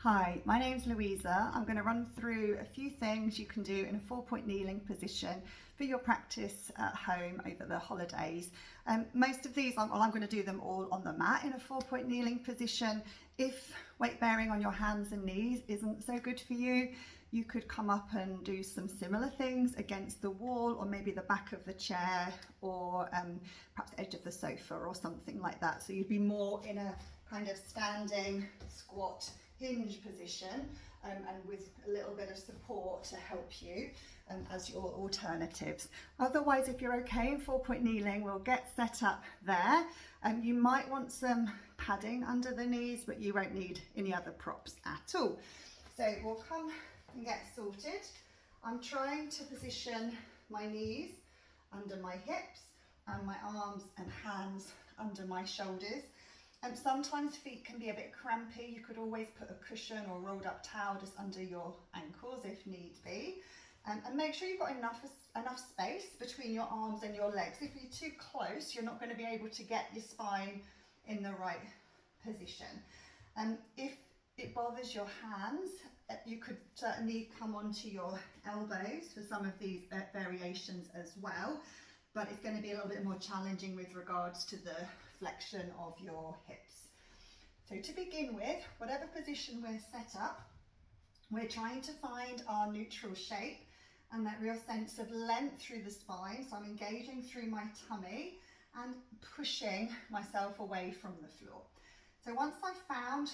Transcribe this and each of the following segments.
Hi, my name's Louisa. I'm going to run through a few things you can do in a 4-point kneeling position for your practice at home over the holidays. Most of these, I'm going to do them all on the mat in a 4-point kneeling position. If weight bearing on your hands and knees isn't so good for you, you could come up and do some similar things against the wall or maybe the back of the chair or perhaps the edge of the sofa or something like that. So you'd be more in a kind of standing squat hinge position and with a little bit of support to help you as your alternatives. Otherwise, if you're okay in 4-point kneeling, we'll get set up there. You might want some padding under the knees, but you won't need any other props at all. So we'll come and get sorted. I'm trying to position my knees under my hips and my arms and hands under my shoulders. Sometimes feet can be a bit crampy. You could always put a cushion or rolled up towel just under your ankles if need be. And make sure you've got enough space between your arms and your legs. If you're too close, you're not going to be able to get your spine in the right position. If it bothers your hands, you could certainly come onto your elbows for some of these variations as well. But it's going to be a little bit more challenging with regards to the flexion of your hips. So to begin with, whatever position we're set up, we're trying to find our neutral shape and that real sense of length through the spine. So I'm engaging through my tummy and pushing myself away from the floor. So once I've found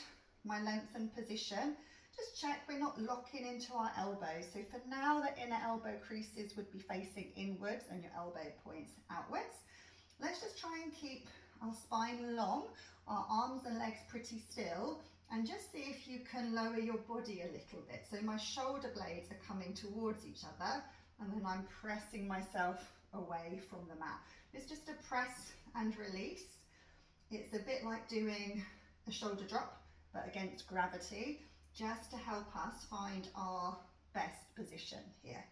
my lengthened position, just check we're not locking into our elbows. So for now, the inner elbow creases would be facing inwards and your elbow points outwards. Let's just try and keep our spine long, our arms and legs pretty still, and just see if you can lower your body a little bit. So my shoulder blades are coming towards each other, and then I'm pressing myself away from the mat. It's just a press and release. It's a bit like doing a shoulder drop, but against gravity, just to help us find our best position here.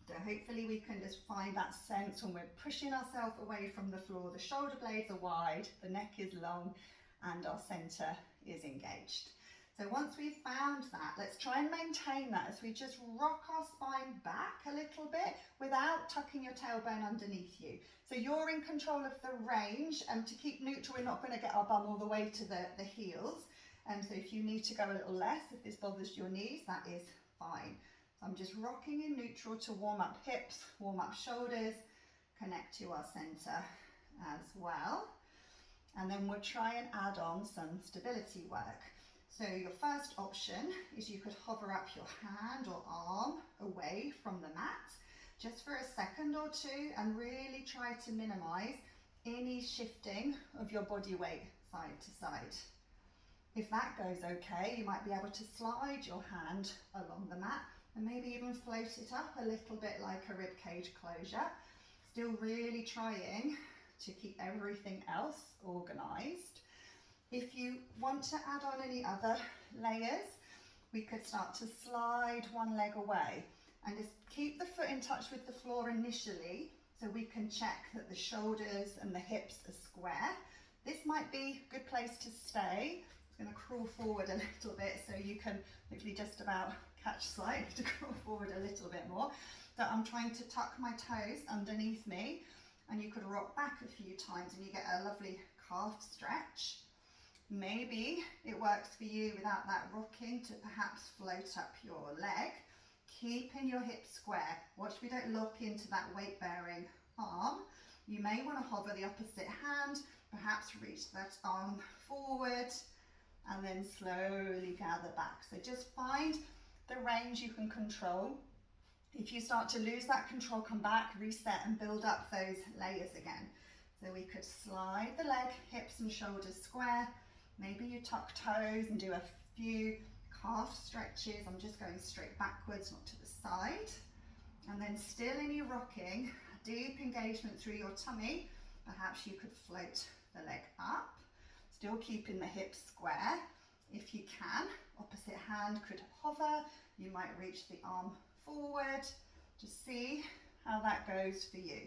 So hopefully we can just find that sense when we're pushing ourselves away from the floor, the shoulder blades are wide, the neck is long, and our center is engaged. So once we've found that, let's try and maintain that as we just rock our spine back a little bit without tucking your tailbone underneath you. So you're in control of the range, and to keep neutral, we're not going to get our bum all the way to the heels. So if you need to go a little less, if this bothers your knees, that is fine. So I'm just rocking in neutral to warm up hips, warm up shoulders, connect to our center as well. And then we'll try and add on some stability work. So your first option is you could hover up your hand or arm away from the mat just for a second or two and really try to minimize any shifting of your body weight side to side. If that goes okay, you might be able to slide your hand along the mat and maybe even float it up a little bit like a rib cage closure. Still really trying to keep everything else organized. If you want to add on any other layers, we could start to slide one leg away and just keep the foot in touch with the floor initially so we can check that the shoulders and the hips are square. This might be a good place to stay. I'm going to crawl forward a little bit so you can hopefully just about catch sight to crawl forward a little bit more. So I'm trying to tuck my toes underneath me, and you could rock back a few times and you get a lovely calf stretch. Maybe it works for you without that rocking to perhaps float up your leg, keeping your hips square. Watch we don't lock into that weight bearing arm. You may want to hover the opposite hand, perhaps reach that arm forward and then slowly gather back. So just find the range you can control. If you start to lose that control, come back, reset and build up those layers again. So we could slide the leg, hips and shoulders square. Maybe you tuck toes and do a few calf stretches. I'm just going straight backwards, not to the side. And then still any rocking, deep engagement through your tummy. Perhaps you could float the leg up, still keeping the hips square. If you can, opposite hand could hover. You might reach the arm forward. Just see how that goes for you.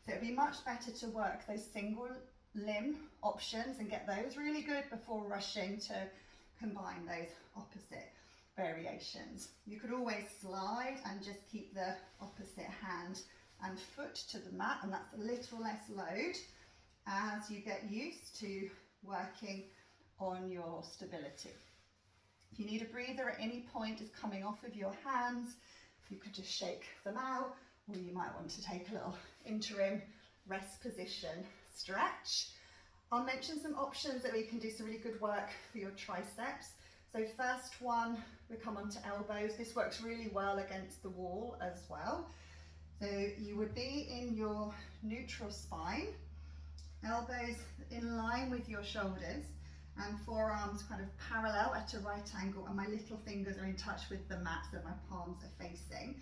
So it'd be much better to work those single limb options and get those really good before rushing to combine those opposite variations. You could always slide and just keep the opposite hand and foot to the mat, and that's a little less load as you get used to working on your stability. If you need a breather at any point is coming off of your hands, you could just shake them out, or you might want to take a little interim rest position stretch. I'll mention some options that we can do some really good work for your triceps. So first one, we come onto elbows. This works really well against the wall as well. So you would be in your neutral spine, elbows in line with your shoulders, and forearms kind of parallel at a right angle, and my little fingers are in touch with the mat, so my palms are facing.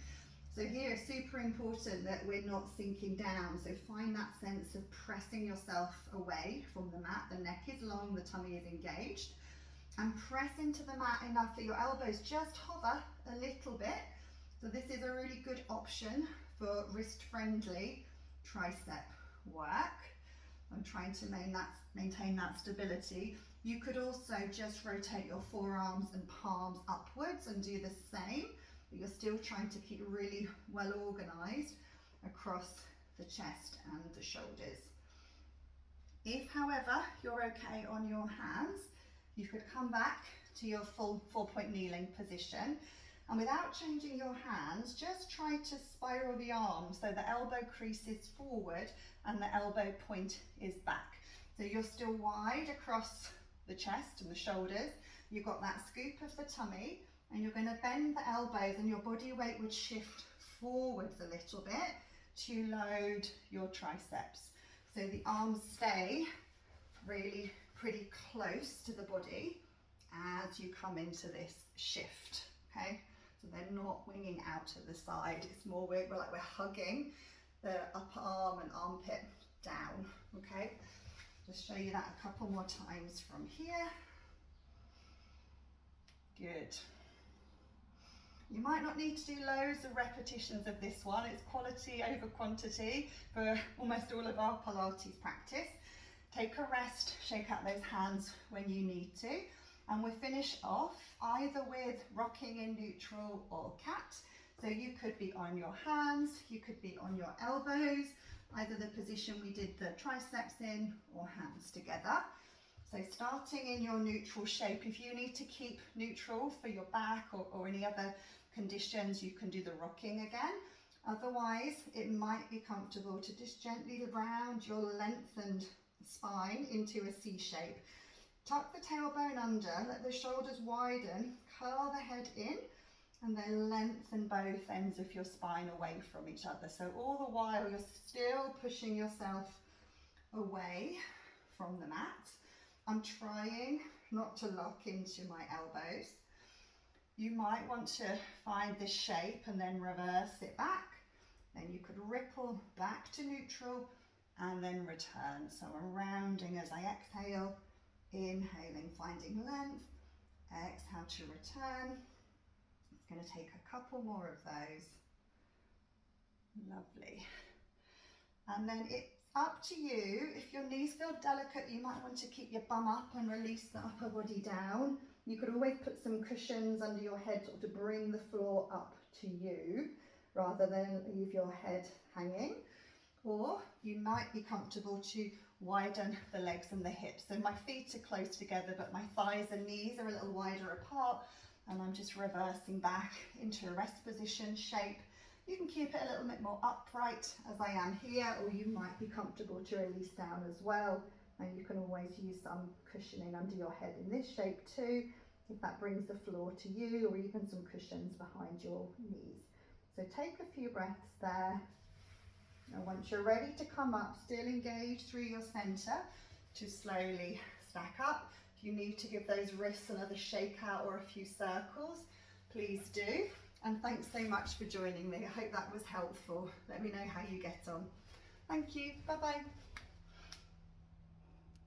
So here it's super important that we're not sinking down, so find that sense of pressing yourself away from the mat. The neck is long, the tummy is engaged, and press into the mat enough that your elbows just hover a little bit. So this is a really good option for wrist-friendly tricep work. I'm trying to maintain that stability. You could also just rotate your forearms and palms upwards and do the same, but you're still trying to keep really well organized across the chest and the shoulders. If, however, you're okay on your hands, you could come back to your full 4-point kneeling position, and without changing your hands, just try to spiral the arms so the elbow crease is forward and the elbow point is back. So you're still wide across the chest and the shoulders. You've got that scoop of the tummy, and you're going to bend the elbows, and your body weight would shift forwards a little bit to load your triceps. So the arms stay really pretty close to the body as you come into this shift, okay? So they're not winging out to the side. It's more we're hugging the upper arm and armpit down, okay? Just show you that a couple more times from here. Good. You might not need to do loads of repetitions of this one. It's quality over quantity for almost all of our Pilates practice. Take a rest, shake out those hands when you need to. And we'll finish off either with rocking in neutral or cat. So you could be on your hands, you could be on your elbows, either the position we did the triceps in or hands together. So starting in your neutral shape, if you need to keep neutral for your back or any other conditions, you can do the rocking again. Otherwise, it might be comfortable to just gently round your lengthened spine into a C shape. Tuck the tailbone under, let the shoulders widen, curl the head in, and then lengthen both ends of your spine away from each other. So all the while you're still pushing yourself away from the mat. I'm trying not to lock into my elbows. You might want to find this shape and then reverse it back. Then you could ripple back to neutral and then return. So I'm rounding as I exhale, inhaling, finding length, exhale to return. It's going to take a couple more of those. Lovely. And then it's up to you. If your knees feel delicate, you might want to keep your bum up and release the upper body down. You could always put some cushions under your head to bring the floor up to you rather than leave your head hanging. Or you might be comfortable to widen the legs and the hips. So my feet are close together, but my thighs and knees are a little wider apart, and I'm just reversing back into a rest position shape. You can keep it a little bit more upright as I am here, or you might be comfortable to release down as well. And you can always use some cushioning under your head in this shape too, if that brings the floor to you, or even some cushions behind your knees. So take a few breaths there. And once you're ready to come up, still engage through your center to slowly stack up. If you need to give those wrists another shake out or a few circles, please do. And thanks so much for joining me. I hope that was helpful. Let me know how you get on. Thank you. Bye-bye.